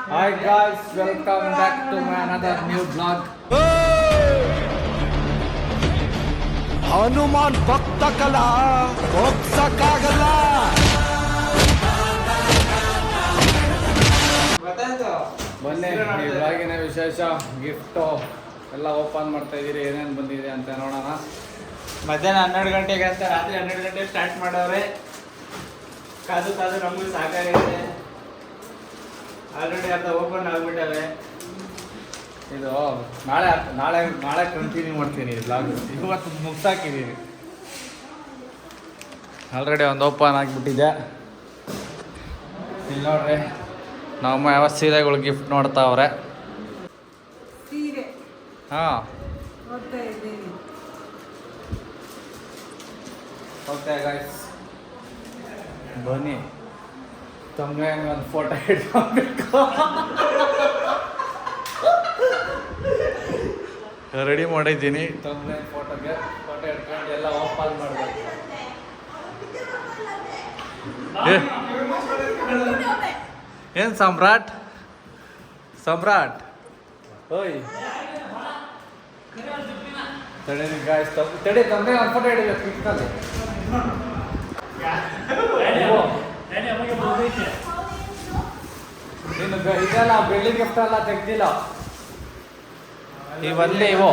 Hi guys, welcome back to my another new vlog. Hanuman ಭಕ್ತ ಕಲಾ ಹೋಗ್ಸಕ್ಕಾಗಲ್ಲ. ಬನ್ನಿ ಈ ವ್ಲಾಗಿನ ವಿಶೇಷ ಗಿಫ್ಟು ಎಲ್ಲ ಓಪನ್ ಮಾಡ್ತಾ ಇದ್ದೀರಿ, ಏನೇನು ಬಂದಿದೆ ಅಂತ ನೋಡೋಣ. ಮಧ್ಯಾಹ್ನ 12 ಗಂಟೆಗೆ ಅಂತ ರಾತ್ರಿ 12 ಗಂಟೆಗೆ ಸ್ಟಾರ್ಟ್ ಮಾಡವ್ರೆ. ಕಾದು ಕಾದು ನಮಗೂ ಸಾಕಾಗಿದೆ. ಆಲ್ರೆಡಿ ಅರ್ಧ ಓಪನ್ ಆಗ್ಬಿಟ್ಟವೆ. ಇದು ನಾಳೆ ನಾಳೆ ನಾಳೆ ಕಂಟಿನ್ಯೂ ಮಾಡ್ತೀನಿ ವ್ಲಾಗ್. ಇವತ್ತು ಮುಗ್ಸಾಕಿದ್ದೀನಿ. ಆಲ್ರೆಡಿ ಒಂದು ಓಪನ್ ಆಗಿಬಿಟ್ಟಿದೆ. ಇಲ್ಲಿ ನೋಡ್ರಿ, ನಮ್ಮ ಯಾವ ಸೀರೆಗಳು ಗಿಫ್ಟ್ ನೋಡ್ತಾವ್ರೆ. ಹಾಂ, ಓಕೆ ಗೈಸ್, ಬನ್ನಿ ತಮಗೆ ಒಂದು ಫೋಟೋ ಇಟ್ಕೊಬೇಕು. ರೆಡಿ ಮಾಡಿದ್ದೀನಿ. ತಮಗೆ ಫೋಟೋ ಇಟ್ಕೊಂಡು ಎಲ್ಲ ಓಪನ್ ಮಾಡಬೇಕು. ಏನು ಸಮ್ರಾಟ್ ಸಮ್ರಾಟ್ ಓಯ್ ತಡಿ ಗಾಯ್ಸ್, ತಡಿ ತಮ್ಮೇ ಒಂದು ಫೋಟೋ ಹಿಡಿಬೇಕು. ಇಟ್ಕೊಳ್ಳಿ. ನೀನು ಇದೆಲ್ಲ ಬೆಳ್ಳಿ ಗಿಫ್ಟ್ ಎಲ್ಲ ತೆಗ್ದಿಲ್ಲ. ಇವಲ್ಲೇ ಇವು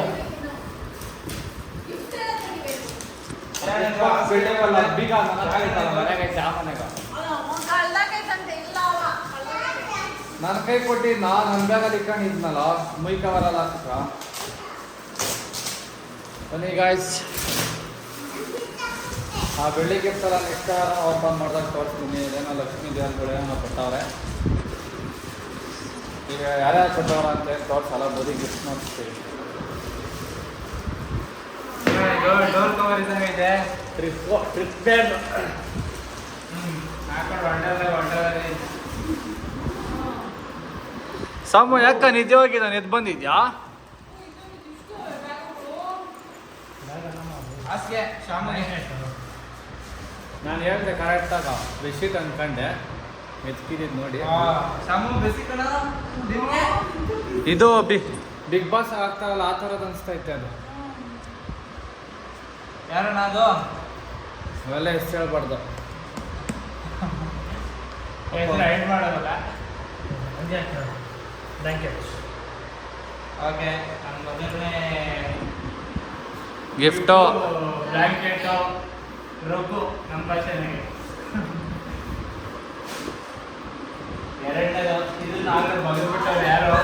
ಬಿಲ್ಡಿಂಗಲ್ಲ ಬೀಗ ಆಗುತ್ತಲ್ಲ ಮನೆಗೆ ಸಾಮಾನ್ಯಾಗ ನನ್ನ ಕೈ ಕೊಟ್ಟು ನಾನು ನನ್ನ ಬ್ಯಾಗಲ್ಲಿ ಇಟ್ಕೊಂಡಿದ್ನಲ್ಲ ಮೈ ಕವರಲ್ಲ ಹಾಕ. ಬನ್ನಿ ಗಾಯ್ಸ್, ಆ ಬೆಳ್ಳಿ ಗಿಫ್ಟ್ ಎಲ್ಲ ನೆಕ್ಸ್ಟ್ ಓಪನ್ ಮಾಡಿದಾಗ ತೋರಿಸ್ತೀನಿ. ಇದೇನೋ ಲಕ್ಷ್ಮೀ ದೇವರುಗಳು ಏನೋ ಕೊಟ್ಟವ್ರೆ. ಈಗ ಯಾರ್ಯಾರು ಕೊಟ್ಟವ್ರ ಅಂತ ಹೇಳಿ ತೋರಿಸಲ್ಲ, ಬರೀ ಗಿಫ್ಟ್ ನೋಡ್ತೀವಿ. ಡೋರ್ ಕವರ್ ಇದ್ದಂಗೆ ಇದೆ. ಟ್ರಿಪ್ ಬ್ಯಾಗ್ ಹಾಕೊಂಡು ಹೊಂಟರೆ ಸಾಮು ಯಾಕ ನಿದ್ದೆ ಹೋಗಿ ನಾನು ಎದ್ದು ಬಂದಿದ್ಯಾ? ಹಾಸಿಗೆ ಶಾಮಿಗೆ ನಾನು ಹೇಳಿದೆ ಕರೆಕ್ಟಾಗ ಬೆಡ್ಶೀಟ್ ಅಂದ್ಕೊಂಡೆ, ಎತ್ಕಿದ್ದು ನೋಡಿ. ಶಾಮು ಬೇಸಿಕಣ ಇದು ಬಿಗ್ ಬಾಸ್ ಆಗ್ತಾರಲ್ಲ ಆ ಥರದ್ದು ಅನಿಸ್ತೈತೆ ಅದು. ಯಾರಣ್ಣ ಅದು? ಅವೆಲ್ಲ ಎಷ್ಟು ಹೇಳ್ಬಾರ್ದು. ಹೈಡ್ ಮಾಡೋದಲ್ಲ. ಓಕೆ, ನನ್ನ ಮೊದಲನೇ ಗಿಫ್ಟು ಬ್ಲ್ಯಾಂಕೆಟು ರೊಕ್ಕು ನಮ್ಮ ಭಾಷೆನಾಗೆ. ಎರಡನೇದು ಇದನ್ನ ಆಗಲೇ ಮಗಬಿಟ್ಟವ್ರು ಯಾರು,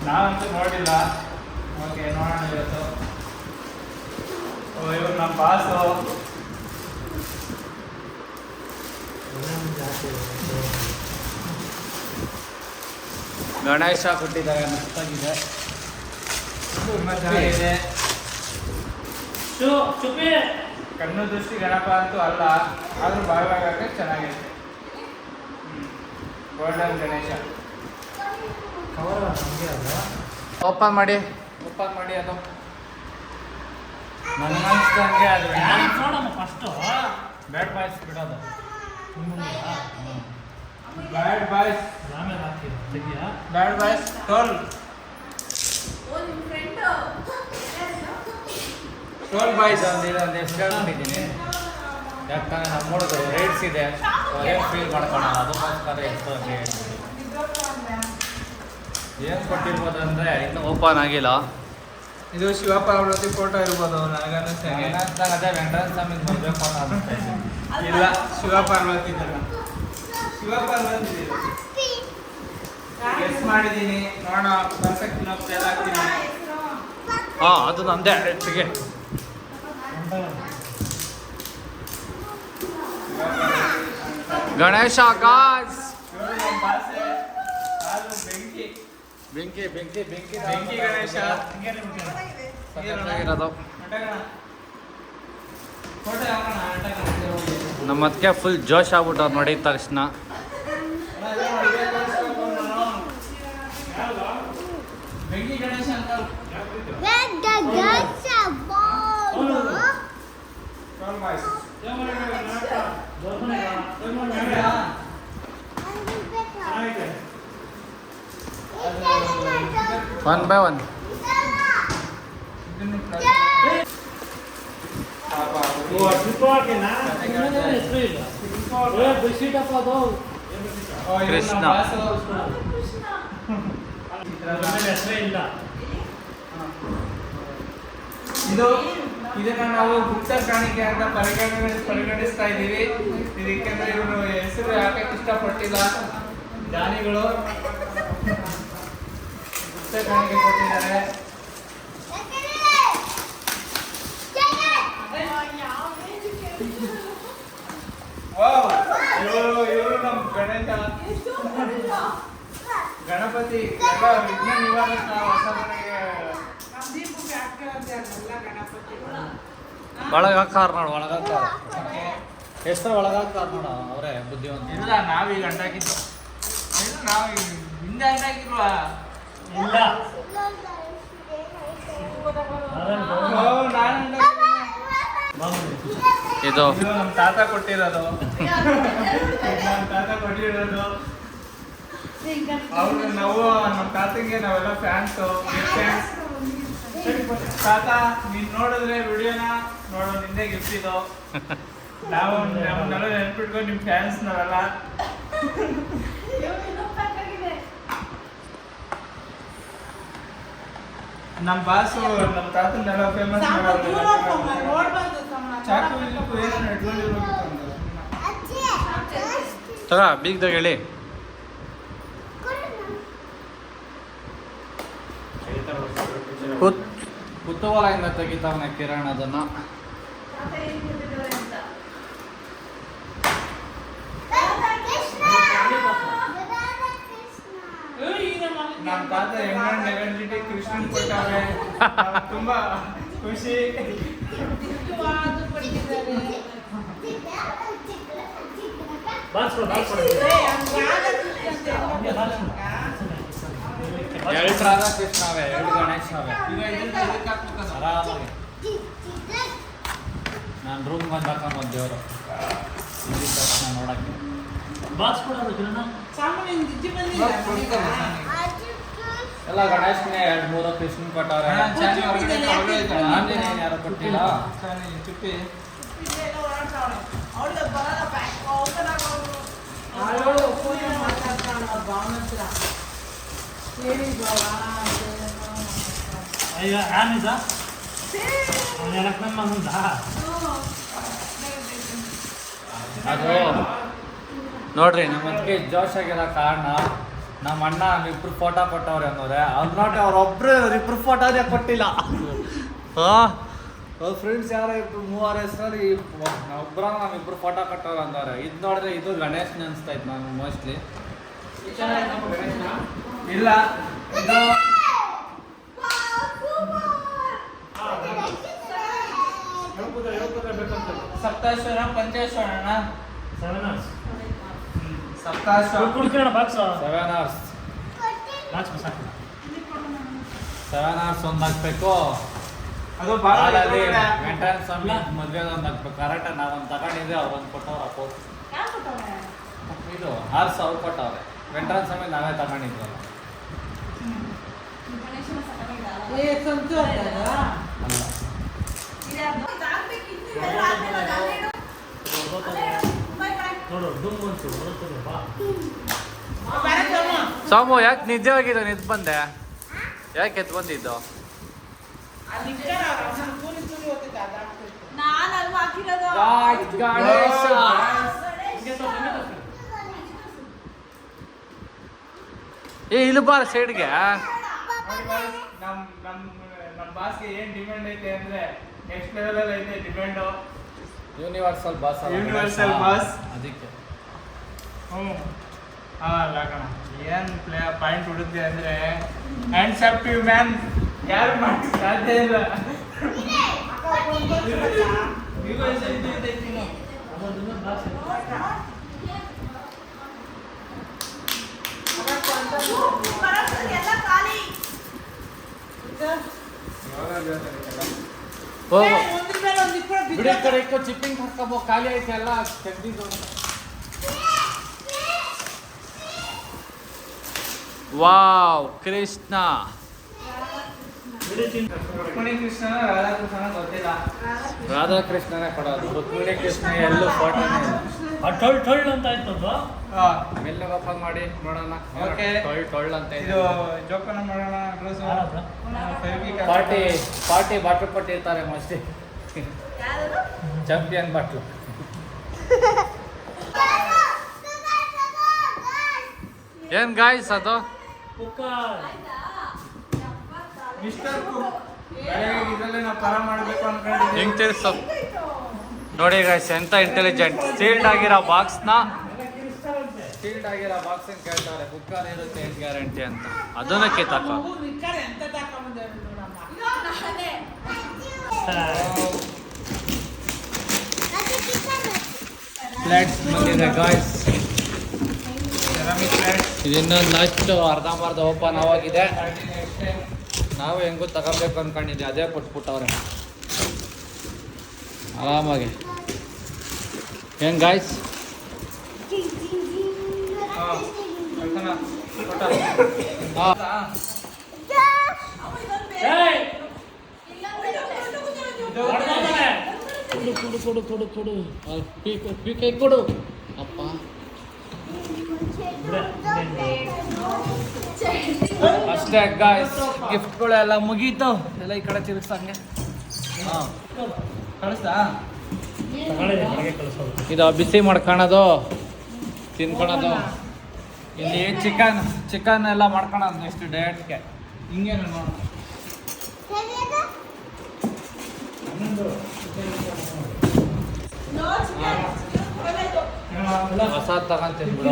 ನಾವಂತೂ ನೋಡಿಲ್ಲ. ಓಕೆ, ನೋಡೋಣ ಇವತ್ತು. ಇವ್ರು ನಮ್ಮ ಬಾಸು. ಗಣೇಶ ಕೊಟ್ಟಿದ್ದಾರೆ, ಮಸ್ತಾಗಿದೆ. ತುಂಬ ಚೆನ್ನಾಗಿದೆ. ಕಣ್ಣು ದೃಷ್ಟಿ ಗಣಪ ಅಂತೂ ಅಲ್ಲ, ಆದರೂ ಭಾಗವಾಗಕ್ಕೆ ಚೆನ್ನಾಗಿದೆ. ಗೋಲ್ಡನ್ ಗಣೇಶ. ಓಪನ್ ಮಾಡಿ ಅದು ನನ್ನ ಅನ್ಸ್ದಂಗೆ ಅದು ಫಸ್ಟು ಬ್ಯಾಡ್ ಬಾಯ್ಸ್ ಬಿಡೋದು. ಬ್ಯಾಡ್ ಬಾಯ್ಸ್, ಆಮೇಲೆ ಹಾಕ್ತೀವಿ ತೆಗಿಯಾ ಬ್ಯಾಡ್ ಬಾಯ್ಸ್ ಟೋಲ್ ಟೋಲ್ ಬಾಯ್ಸ್. ಒಂದು ಎಷ್ಟು ಹೇಳ್ಕೊಂಡಿದ್ದೀನಿ, ಯಾಕಂದರೆ ನಮ್ಮ ಹುಡುಗರು ರೇಟ್ಸ್ ಇದೆ, ಏನು ಫೀಲ್ ಮಾಡ್ಕೊಳ್ಳೋಣ, ಅದಕ್ಕೋಸ್ಕರ ಎಷ್ಟು ಅಂತ ಹೇಳ್ತೀನಿ. ಏನು ಕೊಟ್ಟಿರ್ಬೋದು ಅಂದರೆ ಇನ್ನೂ ಓಪನ್ ಆಗಿಲ್ಲ. ಇದು ಶಿವಪಾರ್ವತಿ ಫೋಟೋ ಇರ್ಬೋದು ನನಗನ್ನಿಸ್ದಂಗೆ. ಅದೇ ವೆಂಕಟೇಶ್ವರ ಸ್ವಾಮಿಗೆ ಬರಬೇಕು ಅಂತ ಅನಿಸ್ತಾ ಇದೆ. ಇಲ್ಲ, ಶಿವಪಾರ್ವತಿ ಗೆಸ್ ಮಾಡಿದ್ದೀನಿ. ನೋಡೋಣ, ಪರ್ಫೆಕ್ಟ್ ನೋಡ್ತಾ ಹಾಕ್ತೀನಿ. ಹಾಂ, ಅದು ನಂದೇ ಹೆಚ್ಚಿಗೆ. ಗಣೇಶ ಗಾಸ್ ಬೆಂಕಿ ಬೆಂಕಿ ಬೆಂಕಿ ಬೆಂಕಿ ಗಣೇಶ ಸಖತ್ತಾಗಿರೋದು. ಫೋಟೋ ಹಾಕೋಣ. ನಮ್ಮ ಅದಕ್ಕೆ ಫುಲ್ ಜೋಶ್ ಆಗ್ಬಿಟ್ಟವ್ರು ನೋಡಿದ ತಕ್ಷಣ. ಬೆಂಕಿ ಗಣೇಶ ಅಂತ ಒನ್ ಬೈ ಒನ್. ಇದನ್ನು ಹೆಸರು ಇಲ್ಲ ಬೆಡ್ಶೀಟ್ ಅಪ್ಪ ಅದು ಕೃಷ್ಣ. ಹೆಸರೇ ಇಲ್ಲ. ಇದನ್ನ ನಾವು ಗುಪ್ತ ಕಾಣಿಕೆ ಅಂತ ಪರಿಗಣಿಸ್ತಾ ಇದ್ದೀವಿ. ಇದಕ್ಕೆಂದ್ರೆ ಇವರು ಹೆಸರು ಹಾಕಕ್ಕೆ ಇಷ್ಟಪಟ್ಟಿಲ್ಲ. ದಾನಿಗಳು ಗುಪ್ತ ಕಾಣಿಕೆ ಕೊಟ್ಟಿದ್ದಾರೆ. ವಾವ್, ಇವರು ನಮ್ಮ ಗಣಪತಿ ಎಲ್ಲ ವಿಘ್ನ ನಿವಾರಕ ಹೊಸ ಮನೆಗೆ ಒಳಗಾಕಾರ ನೋಡು, ಒಳಗಾಕಾರ ಹೆಸರು ಒಳಗಾಕಾರ ನೋಡ. ಅವರೇ ಬುದ್ಧಿವಂತ. ಇಲ್ಲ, ನಾವೀಗ ಅಂಟಾಕಿದ್ದು. ಇಲ್ಲ, ನಾವೀಗ ಹಿಂದೆ ಅಂಟಾಕಿಲ್ವಾ? ಇಲ್ಲ ಇದು ನಮ್ಮ ತಾತ ಕೊಟ್ಟಿರೋದು. ನಮ್ಮ ತಾತ ಕೊಟ್ಟಿರೋದು. ಅವ್ರು ನಾವು ನಮ್ಮ ತಾತಂಗೆ ನಾವೆಲ್ಲ ಫ್ಯಾನ್ಸು. ತಾತ ನೀನ್ ನೋಡಿದ್ರೆ ವಿಡಿಯೋನ ನೋಡೋ ನಿಂದೆ ಗಿಫ್ಟ್ ಇದು. ನಾವು ನಮ್ಮನ್ನೆಲ್ಲ ನೆನ್ಪಿಟ್ಕೊಂಡು ನಿಮ್ಮ ಫ್ಯಾನ್ಸ್ ನಾವೆಲ್ಲ. ನಮ್ಮ ಬಾಸು ನಮ್ಮ ತಾತನ್ನೆಲ್ಲ ಫೇಮಸ್ ಮಾಡೋದು. ಚಾಕು ಇಲ್ಲಕ್ಕೂ ಏನೋ ಇಟ್ಕೊಂಡಿರ್ಬೇಕು. ತಗ ಬೀಗ್ದಾಗ ಹೇಳಿ. ಕುತೂಹಲದಿಂದ ತೆಗಿತಾವನೆ ಕಿರಣ್ ಅದನ್ನ. ನಮ್ಮ ತಾತ ಎನರ್ಜಿಟಿ ಕೃಷ್ಣನ್ ಕೊಟ್ಟವ್ರೆ. ತುಂಬಾ ಖುಷಿ. ಎರಡು ರಾಧಾಕೃಷ್ಣ ಅವೆ, ಎರಡು ಗಣೇಶ್ ಅವೆ. ಈಗ ಇದಕ್ಕೆ ಹಾಕ್ಬೇಕಲ್ಲ. ಆರಾಮಾಗಿ ನಾನು ರೂಮ್ ಬಂದು ಹಾಕೊಂಬಂದು ದೇವರು ಇಲ್ಲಿ ತಕ್ಷಣ ನೋಡಕ್ಕೆ. ಬಾಕ್ಸ್ ಕೊಡೋದು ಕಿರಣ. ಎಲ್ಲ ಗಣೇಶನೇ 2-3 ಕೃಷ್ಣನ್ ಕೊಟ್ಟವ್ರೆ. ಆಂಜನೇಯನ್ ಯಾರು ಕೊಟ್ಟಿಲ್ಲ. ಚುಪ್ಪಿ ಅಯ್ಯ ಆನಿದ ಅವನೆಲ್ಲಕ್ಕೆ ನಮ್ಮ ಮುಂದ ಅದು ನೋಡ್ರಿ ನಮ್ಮ ಅದಕ್ಕೆ ಜೋಶ್ ಆಗಿರೋ ಕಾರಣ ನಮ್ಮ ಅಣ್ಣ ಇಬ್ರು ಫೋಟೋ ಕೊಟ್ಟವ್ರೆ ಅನ್ನೋರೆ. ಅವ್ರು ನೋಡಿ ಅವ್ರೊಬ್ರು ಇಬ್ರು ಫೋಟೋನೇ ಕೊಟ್ಟಿಲ್ಲ. ಅವ್ರ ಫ್ರೆಂಡ್ಸ್ ಯಾರೋ 2-3 ಹೆಸರಲ್ಲಿ ಒಬ್ಬರ ನಮ್ಮಿಬ್ರು ಫೋಟೋ ಕೊಟ್ಟವ್ರು ಅಂದವ್ರೆ. ಇದು ನೋಡಿದ್ರೆ ಇದು ಗಣೇಶನ್ ಅನಿಸ್ತೈತೆ ನಾನು ಮೋಸ್ಟ್ಲಿ. ಇಲ್ಲ, ಇದು ಸಪ್ತಾಶ್ವರ ಪಂಚಾಶ್ವರನ. 7 hours ಸಪ್ತಾಶ್ವರ ಕುಡ್ಕಿರಣ ಬಾಕ್ಸ್ 7 hours ಬಾಕ್ಸ್ ಸಾಕು. 7 hours ಒಂದು ಹಾಕ್ಬೇಕು. ಅದು ಭಾಳ ಹಾಲಲ್ಲಿ ವೆಂಕಟೇಶ್ವರ ಸ್ವಾಮಿ ಮದುವೆಗೆ ಒಂದು ಹಾಕ್ಬೇಕು. ಕರೆಕ್ಟ್ ನಾವೊಂದು ತಗೊಂಡಿದ್ದೆ, ಅವ್ರೊಂದು ಕೊಟ್ಟವ್ರು ಅಪ್ಪೋದು. ಇದು ಹಾರ್ಸ್ ಅವ್ರು ಕೊಟ್ಟವ್ರೆ. ವೆಂಕಟೇಶ್ವರ ಸ್ವಾಮಿ ನಾವೇ ತಗೊಂಡಿದ್ವಲ್ಲ. ಅಲ್ಲ ನೋಡು ಡುಮ್ ಬಂತು ಬರುತ್ತದೆ ಬಾ. ಸೋಮು ಯಾಕೆ ನಿಜವಾಗಿದ್ದು ನಿಂತು ಬಂದೆ? ಯಾಕೆ ಎದ್ದು ಬಂದಿದ್ದು? ಗಣೇಶ ಏ ಇಲ್ಲಿ ಬಾರ ಸೈಡ್ಗೆ. ನಮ್ಮ ಬಾಸ್ಗೆ ಏನ್ ಡಿಮ್ಯಾಂಡ್ ಐತೆ ಅಂದ್ರೆ ನೆಕ್ಸ್ಟ್ ಲೆವೆಲ್ ಅಲ್ಲಿ ಐತೆ demand. Universal boss. Universal boss. ಅದಕ್ಕೆ ಅಲ್ಲ ಕಣ, ಏನ್ ಪಾಯಿಂಟ್ ಹುಡುಕ್ದೆ ಅಂದ್ರೆ hands up to you man. ಯಾರು ಮಾಡಕ್ ಸಾಧ್ಯ ಇಲ್ಲ. ಹೋಗು ಬಿಡಿ ಕಡೆ ಚಿಪ್ಪಿಂಗ್ ಹಾಕಬೋ. ಖಾಲಿ ಐತೆ ಎಲ್ಲ ತೆಗ್ದಿದ್ದು. ವಾವ್ ಕೃಷ್ಣ ರುಕ್ಮಿಣಿ ಕೃಷ್ಣನ ರಾಧಾಕೃಷ್ಣನ ಗೊತ್ತಿಲ್ಲ. ರಾಧಾಕೃಷ್ಣನೇ ಕೊಡೋದು, ರುಕ್ಮಿಣಿ ಕೃಷ್ಣ ಎಲ್ಲೂ ಫೋಟೋನೇ ಇಲ್ಲ. ಟೊಳ್ ಟೊಳ್ ಅಂತ ಆಯ್ತಲ್ವಾ? ಮೆಲ್ಲ ಓಪನ್ ಮಾಡಿ ನೋಡೋಣ. ಓಕೆ. ಟೊಳ್ ಅಂತ ಇದು ಜೋಪಾನ ಮಾಡೋಣ. ಪಾರ್ಟಿ ಬಾಟ್ಲು ಕೊಟ್ಟಿರ್ತಾರೆ ಮಸ್ತಿ. Champion bottle. ಏನ್ ಗಾಯ್ಸ್ ಅದು? Mister cook. ಇದರಲ್ಲಿ ನಾವು ಪರ ಮಾಡಬೇಕು ಅನ್ಕೊಂಡಿದ್ದೀವಿ. ಹೆಂಗ್ ತಿಳಿಸು ನೋಡಿ ಗಾಯ್ಸ್, ಎಂತ ಇಂಟೆಲಿಜೆಂಟ್. ಸೀಲ್ಡ್ ಆಗಿರೋ ಬಾಕ್ಸ್ನ ಕೇಳ್ತಾರೆ, ಕುಕ್ಕರ್ ಇರುತ್ತೆ ಏನ್ ಗ್ಯಾರಂಟಿ ಅಂತ. ಅದನ್ನ ಕಿತ್ತಾಕ ಪ್ಲೇಟ್ಸ್ ಬಂದಿದೆ ಗಾಯ್ಸ್. ಇದನ್ನೊಂದು ಅಷ್ಟು ಅರ್ಧಂಬರ್ಧ ಓಪನ್ ಆಗಿದೆ. ನಾವು ಹೆಂಗೂ ತಗೋಬೇಕು ಅನ್ಕೊಂಡಿದ್ವಿ, ಅದೇ ಕೊಟ್ಬಿಟ್ಟವ್ರೆ ಆರಾಮಾಗಿ. ಏನ್ ಗಾಯ್ಸ್? ಕೊಡು ಅಪ್ಪ. ಅಷ್ಟೇ ಗಾಯ್ಸ್, ಗಿಫ್ಟ್ಗಳೆಲ್ಲ ಮುಗೀತು. ಎಲ್ಲ ಈ ಕಡೆ ತಿರುಗ್ಸಂಗೆ. ಹಾಂ ಕಳಿಸ್ತಾ? ಇದು ಬಿಸಿ ಮಾಡ್ಕೊಳೋದು, ತಿನ್ಕೊಳೋದು. ಇಲ್ಲಿ ಚಿಕನ್ ಎಲ್ಲ ಮಾಡ್ಕೊಳೋದು ನೆಕ್ಸ್ಟ್ ಡೇಟ್ಗೆ. ಹಿಂಗೇನು ನೋಡು. ಹೊಸ ತಗೊಂತೀನಿ ಬಿಡು,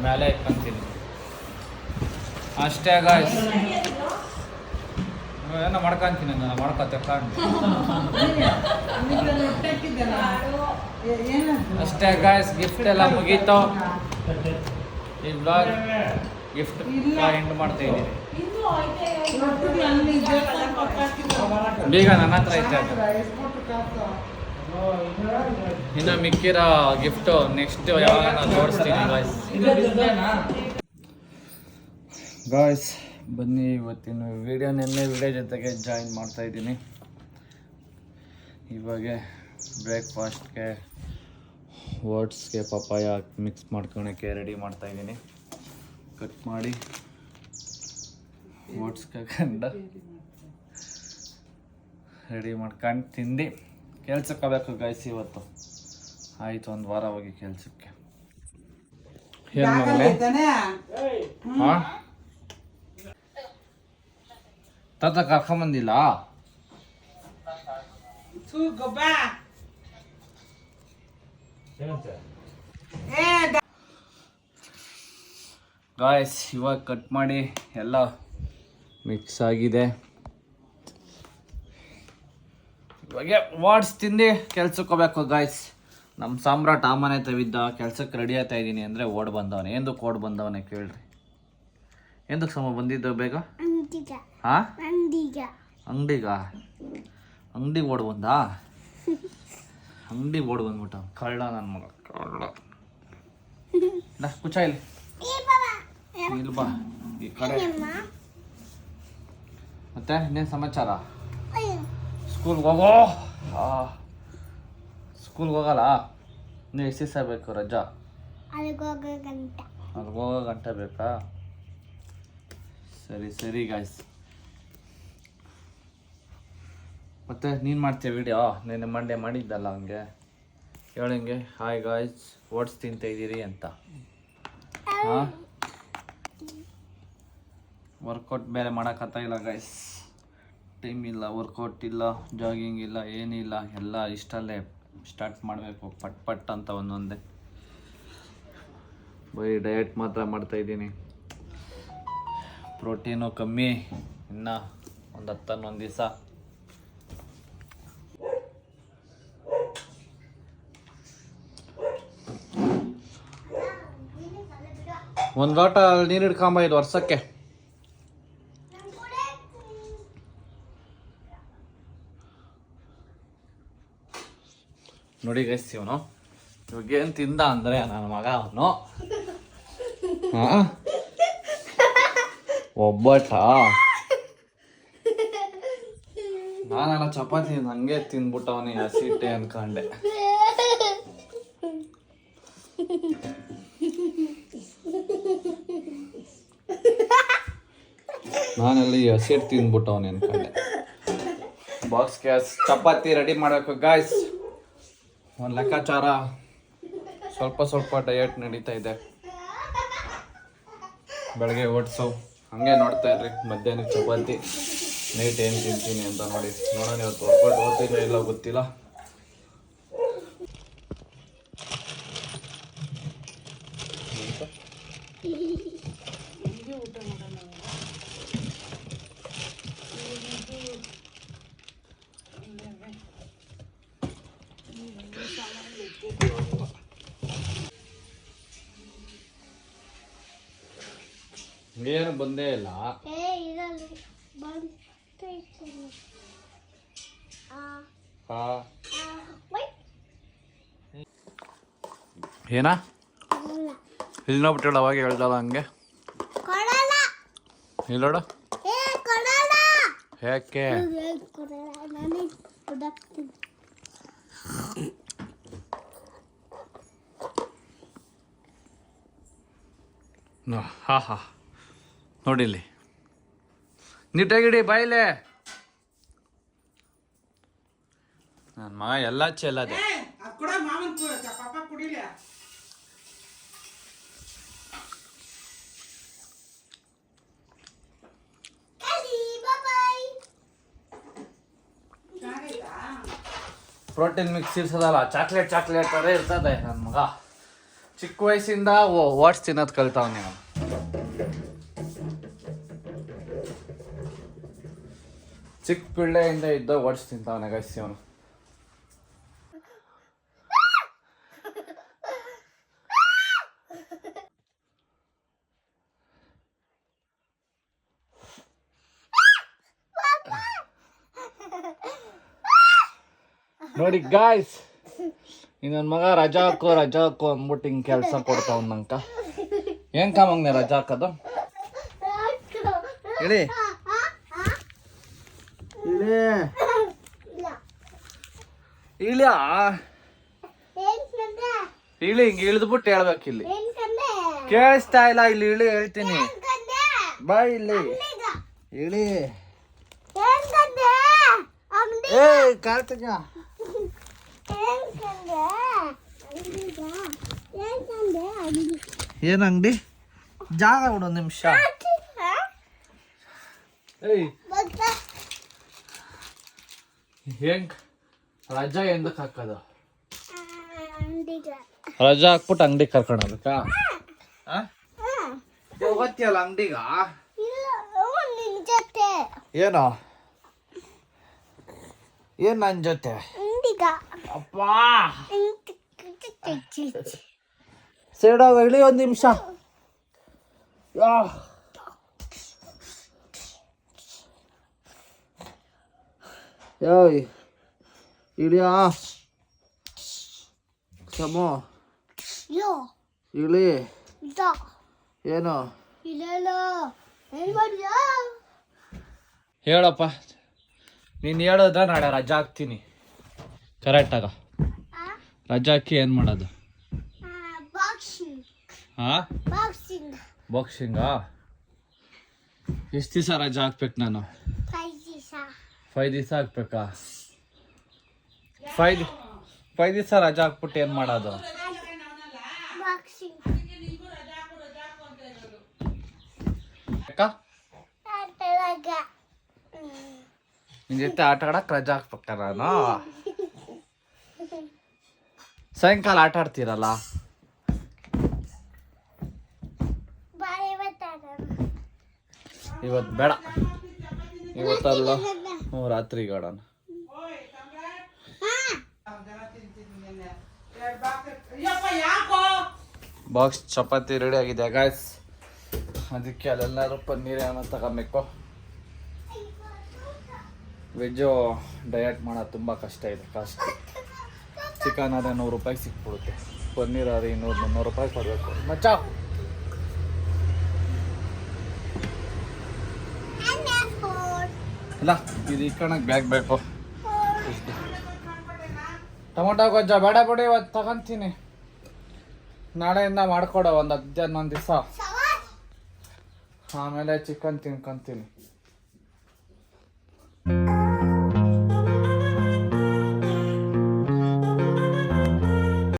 ಮೇಲೆ ಇಟ್ಕೊಂತೀನಿ ಅಷ್ಟೇ ಗಾಯ್ಸ್. ಏನೋ ಮಾಡ್ಕೊಂತೀನಿ ನಾನು, ಮಾಡ್ಕೊತಕೊಂಡು ಅಷ್ಟೇ ಗಾಯ್ಸ್. ಗಿಫ್ಟ್ ಎಲ್ಲ ಮುಗೀತು. ಈ ಬ್ಲಾಗ್ ಗಿಫ್ಟ್ ಎಂಡ್ ಮಾಡ್ತಾ ಇದ್ದೀನಿ. ಬೀಗ ನನ್ನ ಹತ್ರ ಐತೆ ಅದು. ಇನ್ನು ಮಿಕ್ಕಿರೋ ಗಿಫ್ಟು ನೆಕ್ಸ್ಟ್ ಯಾವಾಗ ನಾನು ತೋರಿಸ್ತೀನಿ ಗಾಯ್ಸ್. ಬನ್ನಿ, ಇವತ್ತಿನ ವಿಡಿಯೋ ನಿನ್ನೆ ವಿಡಿಯೋ ಜೊತೆಗೆ ಜಾಯಿನ್ ಮಾಡ್ತಾ ಇದ್ದೀನಿ. ಇವಾಗ ಬ್ರೇಕ್ಫಾಸ್ಟ್ಗೆ ಓಟ್ಸ್ಗೆ ಪಪಾಯ ಮಿಕ್ಸ್ ಮಾಡ್ಕೊಳಕ್ಕೆ ರೆಡಿ ಮಾಡ್ತಾ ಇದ್ದೀನಿ. ಕಟ್ ಮಾಡಿ ಓಟ್ಸ್ಗೆ ಕಂಡು ರೆಡಿ ಮಾಡ್ಕೊಂಡು ತಿಂದು ಕೆಲ್ಸಕ್ಕೆ ಹೋಗ್ಬೇಕು ಗಾಯ್ಸ್. ಇವತ್ತು ಆಯಿತು, ಒಂದು ವಾರ ಹೋಗಿ ಕೆಲ್ಸಕ್ಕೆ. ಏನು ಮಗನೇ? ಹಾಂ ತಾತ ಕರ್ಕೊಂಬಂದಿಲ್ಲ? ಗಾಯ್ಸ್ ಇವಾಗ ಕಟ್ ಮಾಡಿ ಎಲ್ಲ ಮಿಕ್ಸ್ ಆಗಿದೆ. ಇವಾಗ ವಾಟ್ಸ್ ತಿಂದು ಕೆಲ್ಸಕ್ಕೆ ಹೋಗ್ಬೇಕು ಗಾಯ್ಸ್. ನಮ್ಮ ಸಾಮ್ರಾಟ್ ಆ ಮನೆ ತವಿದ್ದ, ಕೆಲ್ಸಕ್ಕೆ ರೆಡಿ ಆಗ್ತಾ ಇದ್ದೀನಿ ಅಂದರೆ ಓಡ್ ಬಂದವನೆ. ಎಂದಕ್ಕೆ ಓಡ್ ಬಂದವನೇ ಕೇಳ್ರಿ? ಎಂದಕ್ಕೆ ಸಮ ಬಂದಿದ್ದು ಬೇಗ? ಹಾಂ, ಅಂಗಡಿಗೆ ಓಡ್ ಬಂದ. ಅಂಗಡಿಗೆ ಓಡ್ ಬಂದ್ಬಿಟ್ಟ ಕಳ್ಳ ನನ್ನ ಮಗ, ಕಳ್ಳ. ಕುಚ ಇಲ್ಲಿ ಬಾ ಈ ಕಡೆ. ಮತ್ತೆ ಇನ್ನೇನು ಸಮಾಚಾರ? ಸ್ಕೂಲ್ಗೆ ಹೋಗೋ. ಸ್ಕೂಲ್ಗೆ ಹೋಗಲ್ಲ ನೀವು? ಎಷ್ಟು ದಿವಸ ಬೇಕು ರಜಾ? ಅಲ್ಲಿಗೆ ಹೋಗೋ ಗಂಟೆ ಬೇಕಾ? ಸರಿ ಗಾಯ್ಸ್. ಮತ್ತೆ ನೀನು ಮಾಡ್ತೀಯ ವಿಡಿಯೋ? ನೆನ್ನೆ ಮಂಡೇ ಮಾಡಿದ್ದಲ್ಲ ಹಂಗೆ ಹೇಳಂಗೆ. ಹಾಯ್ ಗಾಯ್ಸ್, ಓಟ್ಸ್ ತಿಂತಾಯಿದ್ದೀರಿ ಅಂತ. ಹಾಂ, ವರ್ಕೌಟ್ ಬೇರೆ ಮಾಡೋಕ್ಕತ್ತ ಇಲ್ಲ ಗಾಯ್ಸ್. ಟೈಮ್ ಇಲ್ಲ, ವರ್ಕೌಟ್ ಇಲ್ಲ, ಜಾಗಿಂಗ್ ಇಲ್ಲ, ಏನಿಲ್ಲ. ಎಲ್ಲ ಇಷ್ಟಲ್ಲೇ ಸ್ಟಾರ್ಟ್ ಮಾಡಬೇಕು ಪಟ್ ಅಂತ ಒಂದೊಂದೇ. ಬರೀ ಡಯಟ್ ಮಾತ್ರ ಮಾಡ್ತಾಯಿದ್ದೀನಿ. ಪ್ರೋಟೀನು ಕಮ್ಮಿ, ಇನ್ನು ಒಂದು 10 ದಿವಸ. ಒಂದು ಲೋಟ ನೀರು ಹಿಡ್ಕೊಂಬ, ಇದು ವರ್ಷಕ್ಕೆ. ನೋಡಿ ಗೈಸ್, ಇವನು ಇವಾಗ ಏನು ತಿಂದ ಅಂದರೆ ನನ್ನ ಮಗ ಅವನು ಒಬ್ಬಟ್ಟ ನಾನೆಲ್ಲ ಚಪಾತಿ ಹಂಗೆ ತಿಂದ್ಬಿಟ್ಟವನಿ ಹಸಿಟ್ಟೆ ಅನ್ಕೊಂಡೆ. ನಾನೆಲ್ಲ ಈ ಹಸಿಟ್ಟು ತಿಂದ್ಬಿಟ್ಟವನಿ ಅನ್ಕೊಂಡೆ. ಬಾಕ್ಸ್ಗೆ ಚಪಾತಿ ರೆಡಿ ಮಾಡಬೇಕು ಗಾಯ್ಸ್. ಒಂದು ಲೆಕ್ಕಾಚಾರ ಸ್ವಲ್ಪ ಡಯಟ್ ನಡೀತಾ ಇದೆ. ಬೆಳಗ್ಗೆ ಓಟ್ಸು ಹಂಗೆ ನೋಡ್ತಾ ಇರ್ರಿ. ಮಧ್ಯಾಹ್ನ ಚಪಾತಿ, ನೈಟ್ ಏನು ತಿಂತೀನಿ ಅಂತ ನೋಡಿ. ನೋಡೋಣ ಇವತ್ತು ವರ್ಕೌಟ್ ಓದ್ತೀನಿ ಇಲ್ಲ ಗೊತ್ತಿಲ್ಲ. ಏನು ಬಂದೇ ಇಲ್ಲ. ಏನ ಇಲ್ಲಿ ನೋಡ್ಬಿಟ್ಟು ಅವಾಗ ಹೇಳ್ದಲ್ಲ ಹಂಗೆ. ಇಲ್ಲಿ ನೋಡು ಯಾಕೆ ಹಾ ಹಾ ನೋಡಿಲ್ಲಿ ನೀಟಾಗಿಡಿ ಬಾಯಿಲೆ. ನನ್ನ ಮಗ ಎಲ್ಲ ಚೆಲ್ಲದೆ. ಪ್ರೋಟೀನ್ ಮಿಕ್ಸ್ ಇರ್ಸದಲ್ಲ, ಚಾಕ್ಲೇಟ್ ಥರ ಇರ್ತದೆ. ನನ್ನ ಮಗ ಚಿಕ್ಕ ವಯಸ್ಸಿಂದ ಓಟ್ಸ್ ತಿನ್ನೋದು ಕಲ್ತಾವ. ನೀವು ಚಿಕ್ಕ ಪಿಳ್ಳೆಯಿಂದ ಇದ್ದ ಓಟ್ಸ್ ತಿಂತಾವನೆ ಗೈಸಿ ಅವನು. ನೋಡಿ ಗಾಯ್ಸ್, ಇನ್ನೊಂದು ಮಗ ರಜಾ ಹಾಕೋ ಅಂದ್ಬಿಟ್ಟು ಹಿಂಗೆ ಕೆಲಸ ಕೊಡ್ತಾವ ನಂಕ. ಏನ್ ಕಾಮಂಗ್ನೆ ರಜಾ ಹಾಕೋದು? ಹೇಳಿ ಇಳಿಯ ಇಳಿ, ಹಿಂಗೆ ಇಳಿದ್ಬಿಟ್ಟು ಹೇಳ್ಬೇಕು. ಇಲ್ಲಿ ಕೇಳಿಸ್ತಾ ಇಲ್ಲ. ಇಲ್ಲಿ ಇಳಿ ಹೇಳ್ತೀನಿ. ಬಾ ಇಲ್ಲಿ ಇಳಿ. ಏ ಕಾರ್ತಿಕ, ಏನ್ ಅಂಗಡಿ ಜಾಗ ಬಿಡು ನಿಮಿಷ. ಹೆಂಗ್ ರಜಾ ಎಂದಕ್ಕೆ ಹಾಕೋದು? ರಜಾ ಹಾಕ್ಬಿಟ್ಟು ಅಂಗಡಿ ಕರ್ಕೊಂಡೋಗಬೇಕಾ? ಹೋಗತ್ತಿಯಲ್ಲ ಅಂಗಡಿಗ? ಏನೋ ಏನ್ ನನ್ ಜೊತೆ? ಅಪ್ಪ ಸೇಡೋಗ ಇಳಿ ಒಂದು ನಿಮಿಷ. ಯೋಯ್ ಇಳಿಯಾ ಸಮೋ ಇಳಿ. ಏನು ಹೇಳಪ್ಪ. ನೀನು ಹೇಳೋದ ನಾಳೆ ರಜಾ ಹಾಕ್ತೀನಿ. ಕರೆಕ್ಟಾಗ ರಜಾ ಹಾಕಿ ಏನು ಮಾಡೋದು? ಹಾಂ ಬಾಕ್ಸಿಂಗಾ? ಎಷ್ಟು ದಿವಸ ರಜಾ ಹಾಕ್ಬೇಕು ನಾನು? 5 ದಿವಸ ಹಾಕ್ಬೇಕಾ? 5 ದಿವಸ ರಜಾ ಹಾಕ್ಬಿಟ್ಟು ಏನು ಮಾಡೋದು? ನಿನ್ ಜೊತೆ ಆಟ ಆಡಕ್ ರಜಾ ಹಾಕ್ಬೇಕ ನಾನು? ಸಾಯಂಕಾಲ ಆಟ ಆಡ್ತೀರಲ್ಲ? ಇವತ್ತು ಬೇಡ, ಇವತ್ತಲ್ಲ ರಾತ್ರಿಗೆ ಆಡೋಣ. ಬಾಕ್ಸ್ ಚಪಾತಿ ರೆಡಿ ಆಗಿದೆ ಗಾಯ್ಸ್. ಅದಕ್ಕೆ ಅಲ್ಲೆಲ್ಲರೂ ಪನ್ನೀರ್ ಏನೋ ತಗೊಬೇಕು. ವೆಜ್ಜು ಡಯಟ್ ಮಾಡೋದು ತುಂಬ ಕಷ್ಟ ಇದೆ. ಕಾಸ್ಟ್ ಚಿಕನ್ ಆದರೆ 100 ರೂಪಾಯಿಗೆ ಸಿಕ್ಬಿಡುತ್ತೆ. ಪನ್ನೀರ್ ಆದರೆ 200-300 ರೂಪಾಯಿ ಕೊಡಬೇಕು. ಮಚ್ಚ ಇಲ್ಲ, ಇದು ಇಕ್ಕಣಕ್ಕೆ ಬ್ಯಾಗ್ ಬೇಕು. ಟೊಮೊಟೊ ಗೊಜ್ಜ ಬೇಡ ಬಿಡಿ, ಇವತ್ತು ತಗೊಂತೀನಿ. ನಾಳೆಯಿಂದ ಮಾಡ್ಕೊಡೋ ಒಂದು 10 ದಿವಸ, ಆಮೇಲೆ ಚಿಕನ್ ತಿನ್ಕೊಂತೀನಿ.